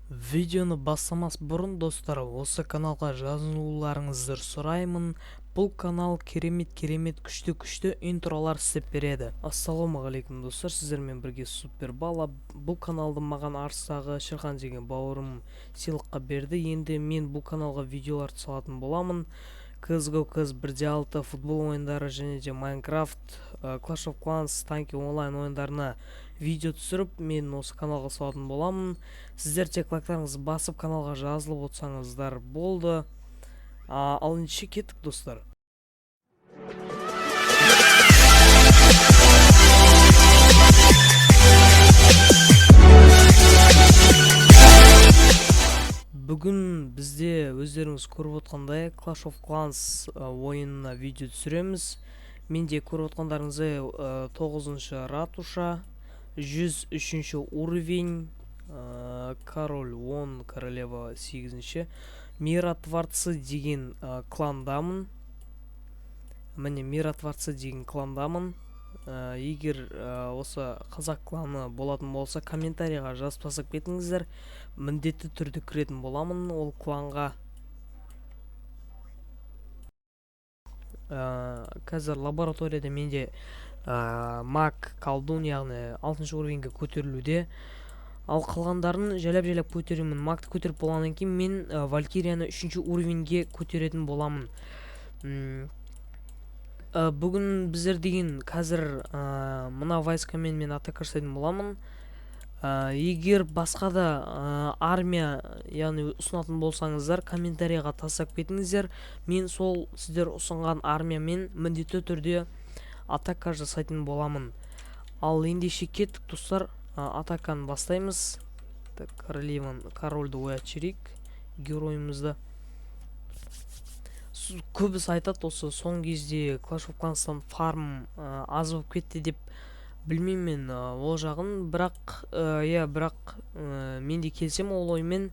Видеоны бастамас бұрын достар, осы каналға жазылуларыңызды сұраймын. Бұл канал керемет күшті интролар істеп береді. Ассалаумағалейкум достар, сіздермен бірге супер бала. Бұл каналды маған Арыстағы Шерхан деген бауырым сыйлыққа берді. Енді мен бұл каналға видеолар салатын боламын. CSGO, CS:GO 1.6 футбол ойындары және де Minecraft, Clash of Clans, танки онлайн ойындарына видео түсіріп, мен осы каналға салатын боламын. Сіздер тек лайктарыңызды басып каналға жазылып отырсаңыздар болды. Ал ендеше кеттік достар. Бүгін бізде өздеріңіз көріп отқандай Clash of Clans ойынына видео түсіреміз. Менде көріп отқандарыңыздай 9-шы ратуша, 103-ші уровень, король 10, королева 8-ші, миротворцы деген кландамын. Міне миротворцы деген кландамын. Егер осы қазақ кланы болатын болса, комментарийға жазып кетіңіздер. Міндетті түрде кіретін боламын ол кланға. Қазір лабораторияда менде маг колдун, яғни 6-шы уровеньге көтерілуде. Ал қалғандарын жайлап көтеремін. Магты көтеріп болғаннан кейін мен Валькирияны 3-ші уровеньге көтеретін боламын. Бүгін біздер деген қазір мына войскамен мен атака жасайтын боламын. Егер басқа да армия, яғни ұсынатын болсаңыздар, комментарийға тастап кетіңіздер. Мен сол сіздер ұсынған армиямен міндетті түрде атака жасайтын боламын. Ал ендеше кеттік достар, атаканы бастаймыз. Корольді оятып жіберейік геройымызды. Көбісі айтады, осы соңғы кезде Clash of Clans'тан фарм аз болып кетті деп. Білмеймін мен ол жағын, бірақ мен де келсем ол оймен.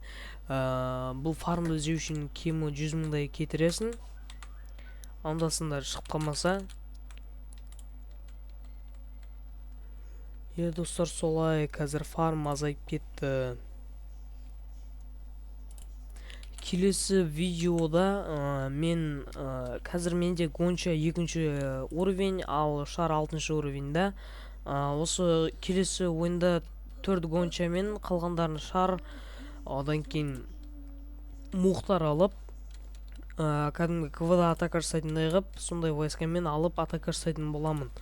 Бұл фармды іздеу үшін кемі 100 мыңдай кетіресің, ондасындар шығып қалмаса. Достар, солай қазір фарм азайып кетті. Келесі видеода мен қазір менде гонча 2-ші уровень, ал шар 6-шы уровеньда. Осы келесі ойында 4 гонча мен қалғандарын шар, одан кейін мухтар алып, кәдімгі КВ-да атака жасайтындай қып, сондай войскамен алып атака жасайтын боламын.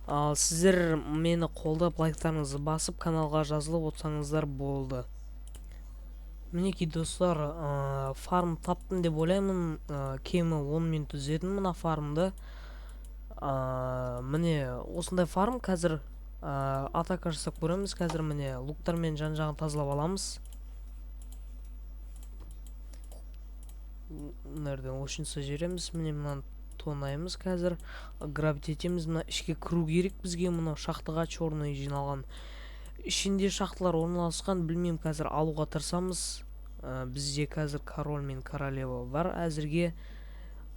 Ал сіздер мені қолдап лайктарыңызды басып каналға жазылып отырсаңыздар болды. Мінекей достар, фарм таптым деп ойлаймын. Кемі 10 минут іздедім мына фармды. Міне осындай фарм. Қазір атака жасап көреміз. Қазір міне луктармен жан-жағын тазалап аламыз. Nereden ошынса жереміз. Міне мынаны тонаймыз. Қазір грабит етеміз. Мына ішке кіру керек бізге. Мына шахтаға черный жиналған. Ішінде шахталар орналасқан. Білмеймін, қазір алуға тырысамыз. Бізде қазір король мен королева бар әзірге.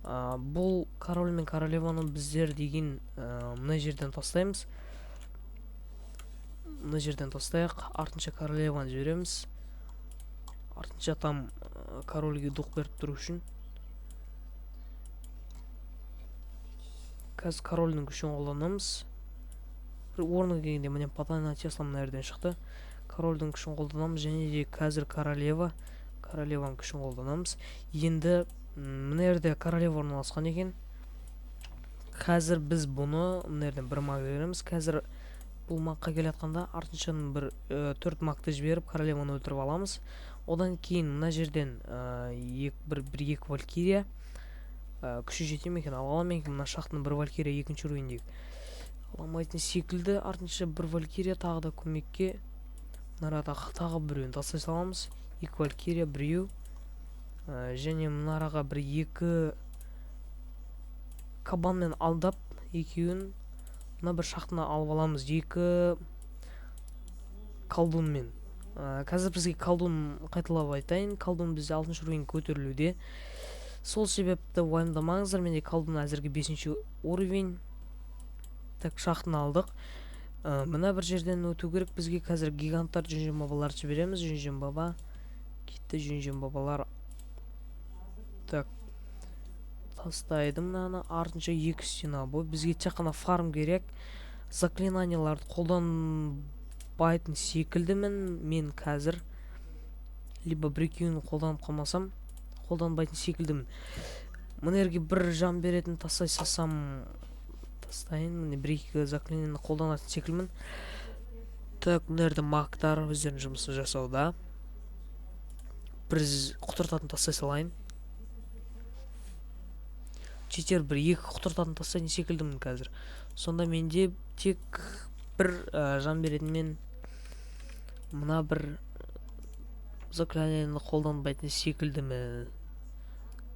Бұл король мен королеваны біздер деген мына жерден тастаймыз. Мына жерден тастайық. Артынша королеваны жібереміз. Артынша там корольге дух беріп тұру үшін. Қазір корольдің күшін қолданамыз. Бір орны келгенде міне патайна Теслам нәрден шықты. Корольдің күшін қолданамыз, және де қазір королеваның күшін қолданамыз. Енді мына жерде королева орналасқан екен. Қазір біз бұны мына жерден бір маг береміз. Қазір бұл магқа келатқанда артыншаның бір 4 магты жіберіп королеваны өлтіріп аламыз. Одан кейін мына жерден 1-2 валькирия, күші жетем екен, аламын екен. Мына шақтың бір валькирия 2-ші уровеньдегі аламайтын секілді. Артынша бір валькирия тағы да көмекке. Мынараға тағы біреуін тастай саламыз. 2 валькирия, біреу, және мынараға бір 2 кабанмен алдап, екеуін мына бір шақтына алып аламыз. 2 колдунмен. Қазір бізге колдун қайталап айтайын. Колдун бізде 6-шы уровень көтерілуде. Сол себепті уайымдамаңыздар. Менде колдун әзірге 5-ші уровень. Так, шақтын алдық. Мына бір жерден өту керек бізге. Қазір гиганттар жүнжен бабалар жібереміз. Жүнжен баба кетті жүн бабалар. Так, тастайды мынаны. Артынша 2 стена бой. Бізге тек қана фарм керек. Заклинанияларды қолданбайтын секілдімін мен қазір. Либо бір екеуін қолданып қалмасам, қолданбайтын секілдімін. Мынерге бір жан беретін тастай салсам, тастайын. Міне бір екі заклинаны қолданатын секілдімін. Так, мынерде мактар өздерінің жұмысын жасауда. Бір құтыртатын тастай салайын. Четер бір екі құтыртатын тастайтын секілдімін қазір. Сонда менде тек бір жан беретін мен мына бір заклинаны қолданбайтын секілдімін.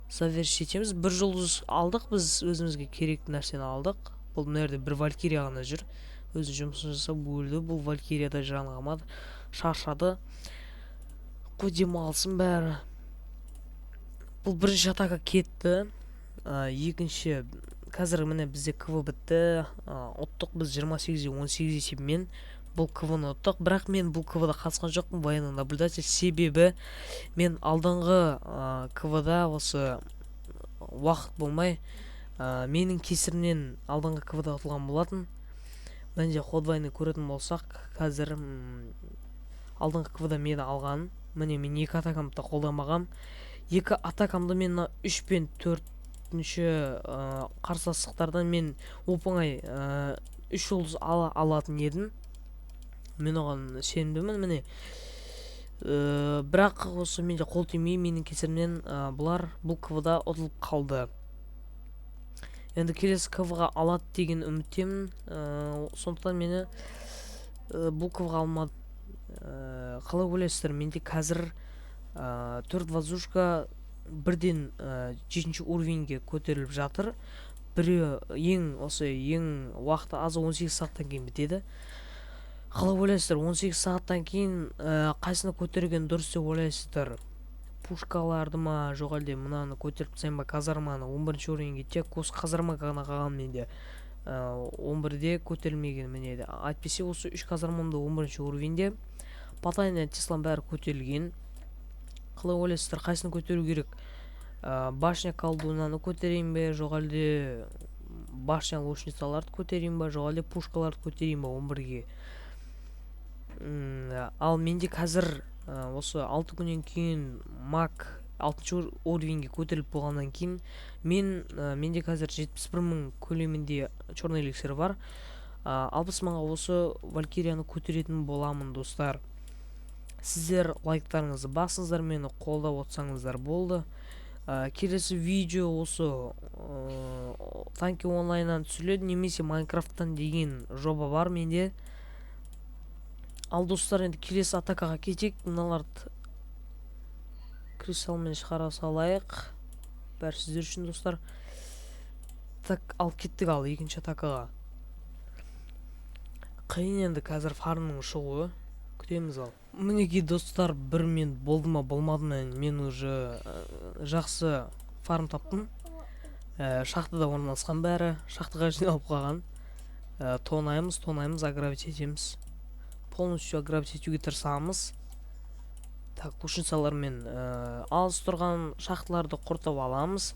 Завершить етеміз. Бір жұлдыз алдық, біз өзімізге керекті нәрсені алдық. Бұл мынерде бір валькирия ғана жүр. Өзі жұмысын жасап өлді. Бұл валькирияда жаны қалмады. Шаршады. Қой демалсын бәрі. Бұл бірінші атака кетті. Екінші, қазір міне бізде КВ бітті. Ұттық біз 28-18 есебімен бұл КВ-ны ұттық. Бірақ мен бұл КВ-да қатысқан жоқпын, военный наблюдатель. Себебі мен алдыңғы КВ-да осы уақыт болмай менің кесірімнен алдыңғы КВ-да ұтылған болатын. Менде ходвайны көретін болсақ, қазір алдыңғы КВ-да мені алған. Міне мен 2 атакамды қолдамағам. 2 атакамды мен 3 пен 4-ші қарсыластықтардан мен оп-оңай 3 жұлдыз алатын едім. Мен оған сенімдімін. Міне бірақ осы менде қол тимей менің кесірімнен бұл КВ-да ұтылып қалды. Енді келесі КВ-ға алады деген үміттемін. Сондықтан мені бұл КВ-ға алмады. Қалай ойлайсыздар? Менде қазір 4 вазушка бірден 7-ші уровеньге көтеріліп жатыр. Бірі ең уақыты азы 18 сағаттан кейін бітеді. Қалай ойлайсыздар? 18 сағаттан кейін қайсыны көтерген дұрыс деп ойлайсыздар? Пушкаларды ма, жоқ әлде мынаны көтеріп тастайын ба? Казарманы 11-ші уровеньге тек осы казарма ғана қалған менде. 11-де көтерілмеген міне. Әйтпесе осы 3 казармамда 11-ші уровеньде. Потайная Теслам бәрі көтерілген. Қалай ойлайсыздар? Қайсыны көтеру керек? Башня колдунаны көтерейін бе, жоқ әлде башня лучницаларды көтерейін бе, жоқ әлде пушкаларды көтерейін бе 11-ге? Ал менде қазір осы 6 күннен кейін маг 6-ші уровеньге көтеріліп болғаннан кейін менде қазір 71.000 көлемінде черный эликсир бар. 60.000-ға осы валькирияны көтеретін боламын, достар. Сіздер лайктарыңызды басыңыздар, мені қолдап отсаңыздар болды. Келесі видео осы танки онлайннан түсіріледі, немесе Майнкрафттан деген жоба бар менде. Ал достар, енді келесі атакаға кетейік. Мыналарды кристалмен шығара салайық. Бәрі сіздер үшін, достар. Так, ал кеттік ал екінші атакаға. Қиын енді қазір фармның шығуы. Күтеміз ал. Мінеки достар, бір мен болды ма болмады ма, мен уже жақсы фарм таптым. Шахтада орналасқан бәрі, шахтаға жиналып қалған. Тонаймыз, агравить етеміз. Полностью агравить етуге тырысамыз. Так, лучницалармен алыс тұрған шахталарды құртып аламыз.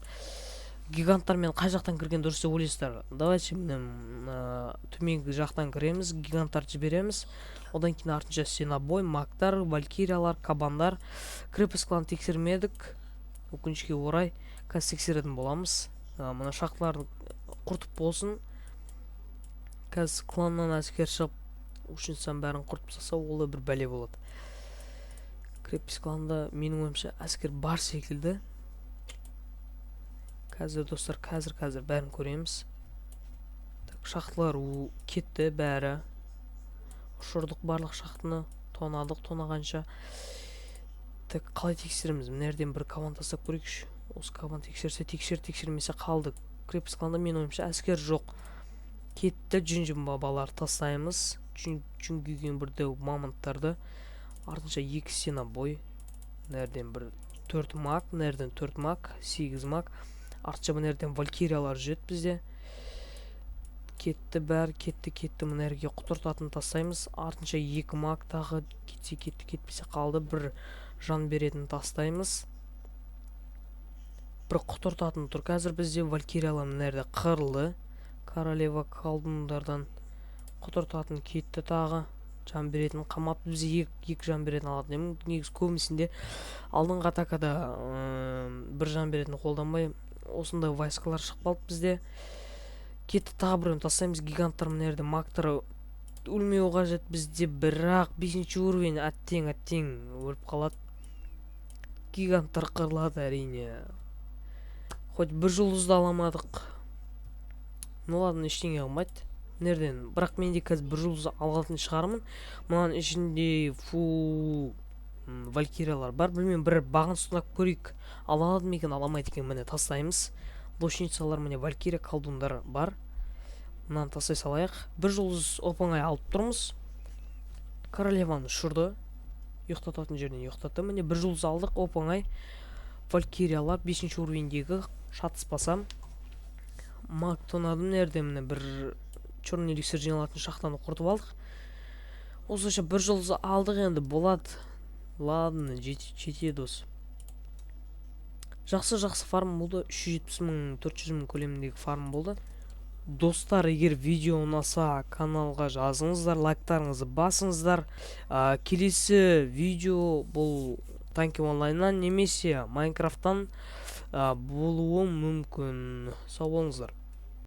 Гиганттармен қай жақтан кірген дұрыс деп ойлайсыздар? Давайте төменгі жақтан кіреміз, гиганттар жібереміз. Одан кейін артынша сенобой, мактар, валькириялар, кабандар. Крепость клан тексермедік. Өкінішке орай қазір тексеретін боламыз. Мына шахталарды құртып болсын. Қазір кланнан әскер шығып, учницаның бәрін құртып тастаса, ол бір бәле болады. Крепость кланда менің ойымша әскер бар секілді. Қазір достар, қазір бәрін көреміз. Шахталар кетті бәрі. Ұшырдық барлық шахтыны, тонадық, тонағанша. Қалай тексереміз? Мынерден бір кабан тастап көрейікші. Осы кабан тексерсе, тексермесе қалды. Крепость кланда менің ойымша әскер жоқ. Кетті, жүн бабалар тастаймыз. Жүн күйген бірде мамонттарды. Артынша 2 стена бой. Мынерден бір 4 маг, мынерден 4 маг, 8 маг. Артынша мынерден валькириялар жүреді бізде. Кетті бәрі, кетті. Мынерге құтыртатын тастаймыз. Артынша 2 маг тағы кетпесе қалды. Бір жан беретін тастаймыз. Бір құтыртатын тұр. Қазір бізде валькириялар мына қырылды. Королева колдундардан құтыртатын кетті тағы. Жан беретін қамап бізге екі жан беретін алады. Негізі көбісінде алдыңғы атакада бір жан беретін қолданбай осындай войскалар шықпалды бізде. Кетті тағы біреуін тастаймыз. Гиганттар мына магтар өлмеу қажет бізде, бірақ 5-ші уровень әттең өліп қалады. Гиганттар қырылады әрине. Хоть бір жұлдызды аламадық. Ну ладно, ештеңе қылмайды. Бірақ менде қазір бір жұлдыз алатын шығармын. Мұның ішінде валькириялар бар. Білмеймін, бір бағын сынап көрейік. Алады ма екен, аламайды екен. Міне тастаймыз. Лучницалар, міне валькирия колдундар бар. Мынаны тастай салайық. Бір жұлдыз оп-оңай алып тұрмыз. Королеваны ұшырды. Ұйықтататын жерден ұйықтатты. Міне бір жұлдыз алдық, оп-оңай. Валькириялар 5-ші уровендегі шатыспасам. Маг тонадым міне бір черный эликсир жиналатын шақтаны құртып алдық. Осылайша бір жұлдыз алдық, енді болады. Ладно, жетеді осы. Жақсы фарм болды. 370 мың, 400 мың көлеміндегі фарм болды. Достар, егер видео ұнаса, каналға жазыңыздар, лайктарыңызды басыңыздар. Келесі видео бұл танки онлайннан немесе Майнкрафттан болуы мүмкін. Сау болыңыздар.